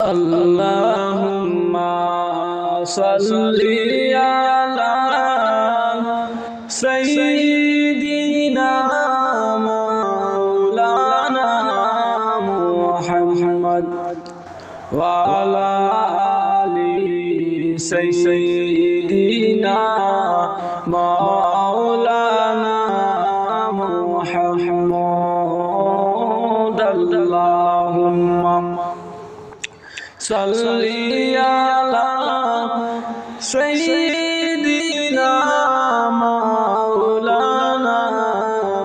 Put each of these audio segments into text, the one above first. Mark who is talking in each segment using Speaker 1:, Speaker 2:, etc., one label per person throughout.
Speaker 1: Allahumma salli ala sayyidina maulana Muhammad wa ala ali sayyidina maulana Muhammad. Allahumma salli ala sayyidina maulana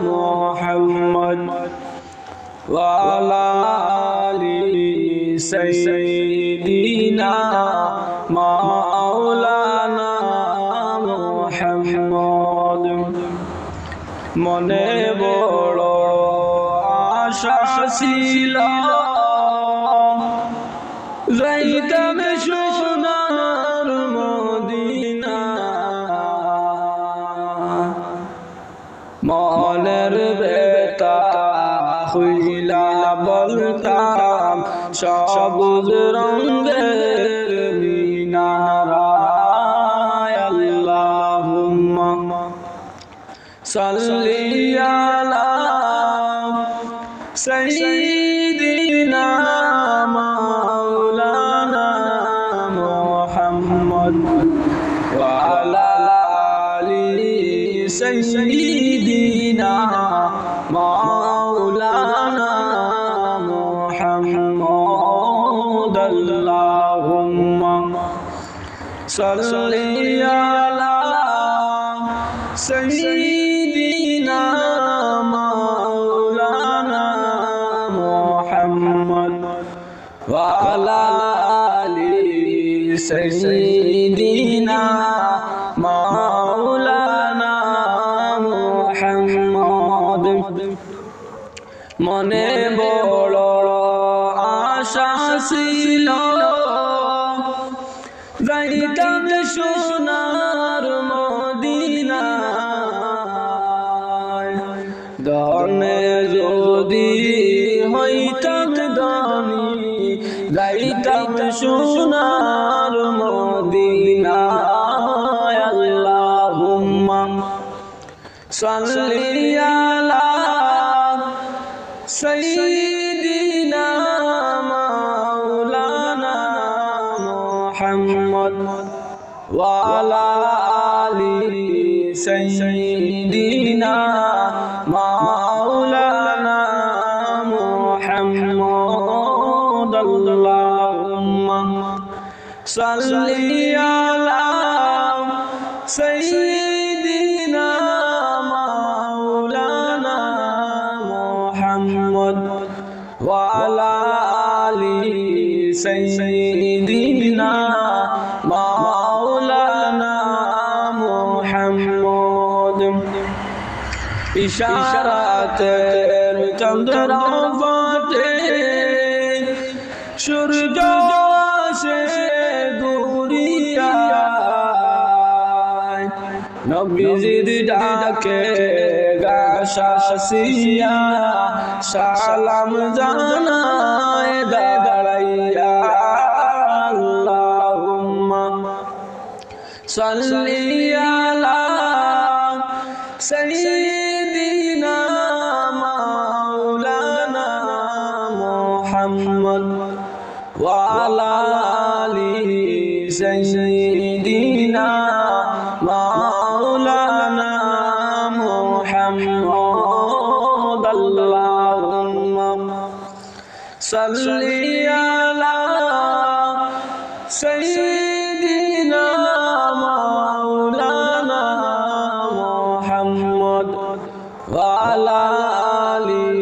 Speaker 1: Muhammad wa ala ali sayyidina maulana Muhammad. মনে বড় আশা ছিল যাইতাম সোনার Medina, মনের বেতা হইলা বলতাম সবুজ রঙের মিনারায়। আল্লাহুম্মা সাল্লি আলা সাইয়্যিদিনা মাওলানা মুহাম্মদ ওয়া আলা আলি সাইয়্যিদিনা মাওলানা মুহাম্মদ। আল্লাহুম্মা সাল্লি আলা সাইয়্যিদিনা মাওলানা মুহাম্মদ ওয়া আলা আলি সাইয়্যিদিনা মাওলানা মুহাম্মদ। মনে বড় আশা ছিল যাইতাম সোনার মদিনা, ধনে যদি হইতাম ধনী যাইতাম সোনার মদিনা। আল্লাহুম্মা সাল্লি আলা সাইয়্যিদিনা মাওলানা মুহাম্মদ ওয়া আলা আলি সাইয়্যিদিনা মাওলানা মুহাম্মদ। আল্লাহুম্মা সাল্লি আলা সাইয়্যিদিনা মাওলানা মুহাম্মদ ওয়া আলা আলি সাইয়্যিদিনা মাওলানা মুহাম্মদ। ইশারাতের চন্দ্র ফোটে সূর্য আসে দুরিয়ায়, নবীজির ডাকে গাশাসিয়া সালাম জানায় দাঁড়াইয়া। আল্লাহুম্মা সাল্লি আলা সাইয়্যিদিনা মাওলানা মুহাম্মদ ওয়া আলা আলি সাইয়্যিদিনা মাওলানা মুহাম্মদ। আল্লাহুম্মা সাল্লি আলা সাইয়্যিদিনা মাওলানা মুহাম্মদ ওয়া আলা আলি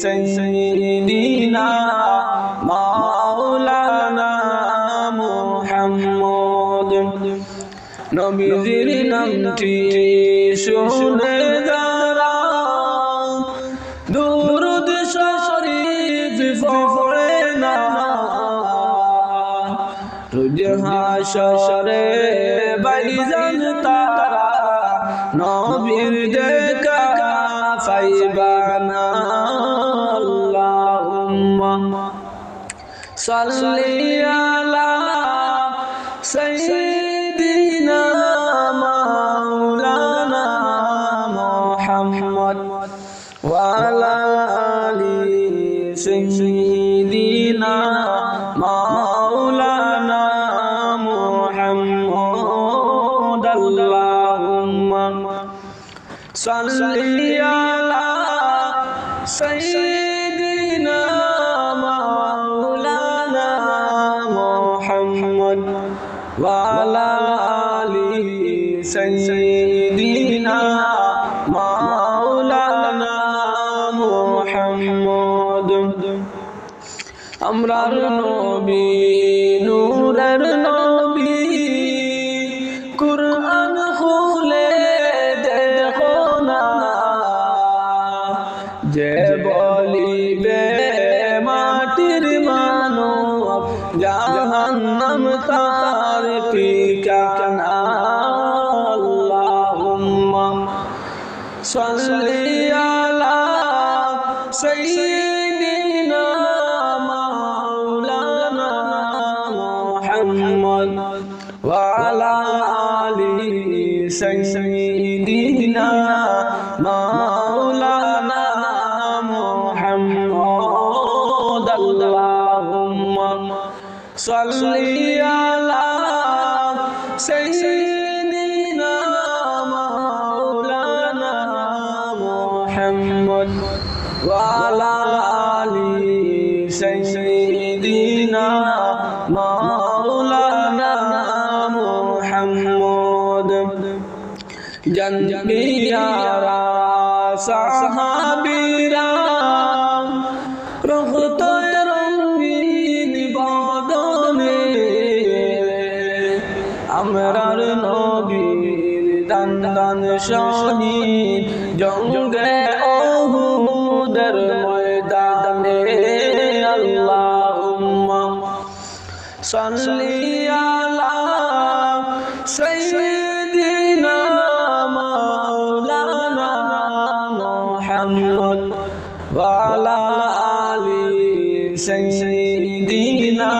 Speaker 1: সাইয়্যিদিনা মাওলানা মুহাম্মদ। নবীজির নামটি শুনে যারা দুরূদ শরীফ পড়ে না, রোজ হাশরে বাইজান তারা নবীর দেখা পাইবা না। আল্লাহুম্মা সাল্লি على سيدنا مولانا محمد وعلى آل سيدنا مولانا محمد اللهم صل على سيدنا مولانا محمد وعلى آل سيدنا مولانا محمد আমরার নবী নূরের নবী কুরআন খুলে দেখো না যে বলিবে মাটির মানব জাহান্নাম তার ঠিকানা আল্লাহুম্মা সাল্লি আলা সাইয়্যিদিনা মাওলানা মুহাম্মদ ওয়া আলা আলি সাইয়্যিদিনা মাওলানা মুহাম্মদ আল্লাহুম্মা সাল্লি আলা সাইয়্যিদিনা মাওলানা মুহাম্মদ ওয়া আলা আলি সাইয়্যিদিনা মাওলানা মুহাম্মদ জানবিয়ারা সাহাবীরা রহত রঙিন বদনে আমরার নবীর দান দান শহীদ জঙ্গে উহুদের ময়দানে আল্লাহুম্মা সাল্লি আলা সাইয়্যিদিনা মাওলানা মুহাম্মদ ওয়া আলা আলি সাইয়্যিদিনা